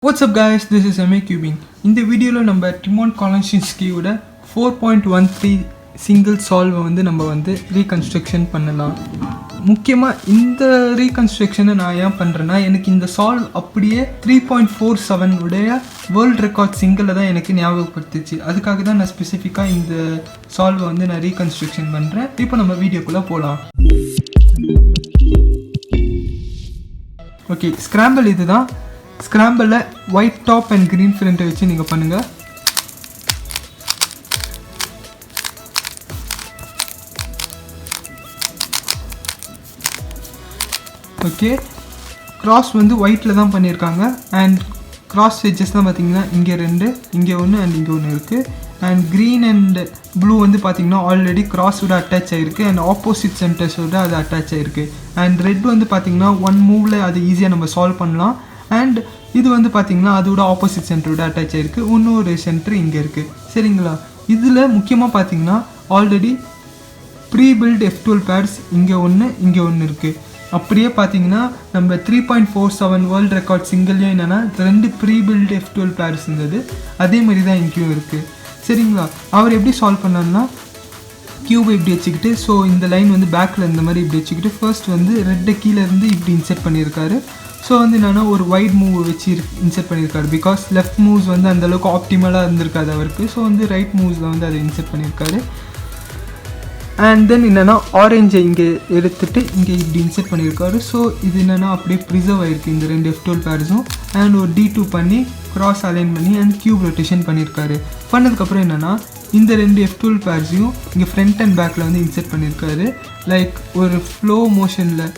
What's up guys, this is MA Cubing. In the video la நம்ம Tymon Kolasiński ஓட 4.13 single solve வந்து நம்ம வந்து reconstruction பண்ணலாம். முக்கியமா இந்த reconstruction நான் ஏன் பண்றேன்னா எனக்கு இந்த solve அப்படியே 3.47 உடைய world record single தான் எனக்கு ஞாபகப்படுத்துச்சு. அதுக்காக தான் நான் ஸ்பெசிஃபிக்கா இந்த solve வந்து நான் reconstruction பண்றேன். இப்போ நம்ம வீடியோக்குள்ள போலாம். ஓகே, scramble இதுதான். Scramble white top and green front வச்சு நீங்க பண்ணுங்க. ஓகே, cross வந்து whiteல தான் பண்ணிருக்காங்க and cross edges தான் பாத்தீங்கன்னா இங்க ரெண்டு, இங்க ஒன்னு and இங்க ஒன்னு இருக்கு. and green and blue வந்து பாத்தீங்கன்னா ஆல்ரெடி cross ஓட அட்டாச் ஆயிருக்கு and opposite centers ஓட அது அட்டாச் ஆயிருக்கு. and red வந்து பாத்தீங்கன்னா one moveல அது ஈஸியா நம்ம சால்வ் பண்ணலாம். and இது வந்து பாத்தீங்கன்னா அதோட ஆப்போசிட் சென்டரோட அட்டாச் ஆயிருக்கு. இன்னொரு சென்டர் இங்க இருக்கு. சரிங்களா? இதுல முக்கியமா பாத்தீங்கன்னா already pre build F12 bats இங்க ஒன்னு இருக்கு. அப்படியே பாத்தீங்கன்னா நம்ம 3.47 வேர்ல்ட் ரெக்கார்ட் சிங்கிள்லயும் என்னன்னா ரெண்டு ப்ரீ பில்ட் F12 பேட்ஸ் இருந்தது. அதே மாதிரி தான் இங்கேயும் இருக்கு. சரிங்களா? அவர் எப்படி சால்வ் பண்ணாருன்னா கியூபை இப்படி வச்சுக்கிட்டு, ஸோ இந்த லைன் வந்து பேக்கில் இந்த மாதிரி இப்படி வச்சுக்கிட்டு ஃபர்ஸ்ட் வந்து ரெட்டை கீழே இருந்து இப்படி இன்செர்ட் பண்ணியிருக்காரு. ஸோ வந்து என்னென்னா ஒரு வைட் மூவ் வச்சு இன்செர்ட் பண்ணியிருக்காரு. பிகாஸ் லெஃப்ட் மூவ்ஸ் வந்து அந்தளவுக்கு ஆப்டிமலாக இருந்திருக்காது அவருக்கு. ஸோ வந்து ரைட் மூவ்ஸில் வந்து அதை இன்செர்ட் பண்ணியிருக்காரு. அண்ட் தென் என்னென்னா ஆரஞ்சை இங்கே எடுத்துகிட்டு இங்கே இப்படி இன்செர்ட் பண்ணியிருக்காரு. ஸோ இது என்னென்னா அப்படியே ப்ரிசர்வ் ஆகிருக்கு இந்த ரெண்டு F12 பேட்ஸும். அண்ட் ஒரு D2 பண்ணி க்ராஸ் அலைன் பண்ணி அண்ட் கியூப் ரொட்டேஷன் பண்ணியிருக்காரு. பண்ணதுக்கப்புறம் என்னென்னா இந்த ரெண்டு F12 பேட்ஸையும் இங்கே ஃப்ரண்ட் அண்ட் பேக்கில் வந்து இன்செர்ட் பண்ணியிருக்காரு. லைக் ஒரு ஃப்ளோ மோஷனில்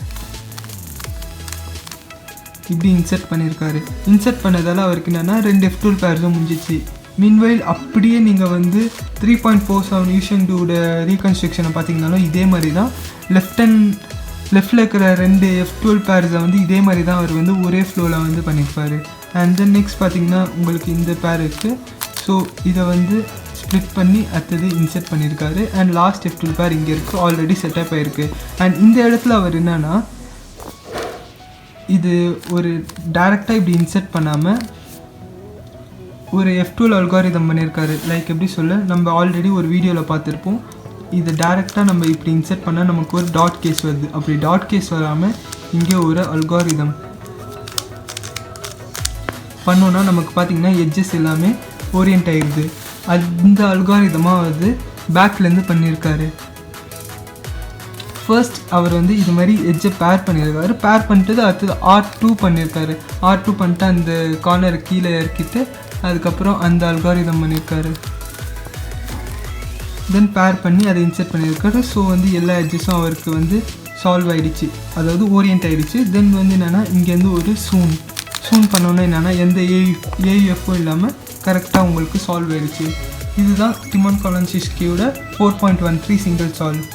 இப்படி இன்செர்ட் பண்ணியிருக்காரு. இன்செர்ட் பண்ணதால் அவருக்கு என்னென்னா ரெண்டு F12 பேர்ஸும் முடிஞ்சிச்சு. மீன்வைல் அப்படியே நீங்கள் வந்து 3.47 யூஷன் டூட ரீகன்ஸ்ட்ரக்ஷனை பார்த்தீங்கன்னாலும் இதே மாதிரி தான் லெஃப்டில் இருக்கிற ரெண்டு F12 பேர்ஸை வந்து இதே மாதிரி தான் அவர் வந்து ஒரே ஃப்ளோவில் வந்து பண்ணியிருப்பார். அண்ட் தென் நெக்ஸ்ட் பார்த்தீங்கன்னா உங்களுக்கு இந்த பேர் இருக்குது. ஸோ இதை வந்து ஸ்ப்ளிட் பண்ணி அடுத்தது இன்செர்ட் பண்ணியிருக்காரு. அண்ட் லாஸ்ட் F12 பேர் இங்கே இருக்குது, ஆல்ரெடி செட்டப் ஆகிருக்கு. அண்ட் இந்த இடத்துல அவர் என்னென்னா இது ஒரு டைரெக்டாக இப்படி இன்செர்ட் பண்ணாமல் ஒரு F12 அல்காரிதம் பண்ணியிருக்காரு. லைக் எப்படி சொல்ல, நம்ம ஆல்ரெடி ஒரு வீடியோவில் பார்த்துருப்போம். இதை டைரெக்டாக நம்ம இப்படி இன்செர்ட் பண்ணால் நமக்கு ஒரு டாட் கேஸ் வருது. அப்படி டாட் கேஸ் வராமல் இங்கே ஒரு அல்காரிதம் பண்ணோன்னா நமக்கு பார்த்திங்கன்னா எட்ஜஸ் எல்லாமே ஓரியன்ட் ஆகிடுது. அந்த அல்காரிதமாக வந்து பேக்லேருந்து பண்ணியிருக்காரு. ஃபர்ஸ்ட் அவர் வந்து இது மாதிரி எட்ஜை பேர் பண்ணியிருக்காரு. பேர் பண்ணிட்டு அடுத்தது R2 பண்ணியிருக்காரு. R2 பண்ணிட்டு அந்த கார்னரை கீழே இறக்கிட்டு அதுக்கப்புறம் அந்த அல்காரிதம் பண்ணியிருக்காரு. தென் பேர் பண்ணி அதை இன்செர்ட் பண்ணியிருக்காரு. ஸோ வந்து எல்லா எட்ஜஸும் அவருக்கு வந்து சால்வ் ஆகிடுச்சு, அதாவது ஓரியன்ட் ஆகிடுச்சு. தென் வந்து என்னென்னா இங்கேருந்து ஒரு சூன் பண்ணோன்னா என்னென்னா எந்த ஏயுஎஃப்பும் இல்லாமல் கரெக்டாக உங்களுக்கு சால்வ் ஆகிடுச்சு. இதுதான் Tymon Kolasińskiயோட 4.13 சிங்கிள் சால்வ்.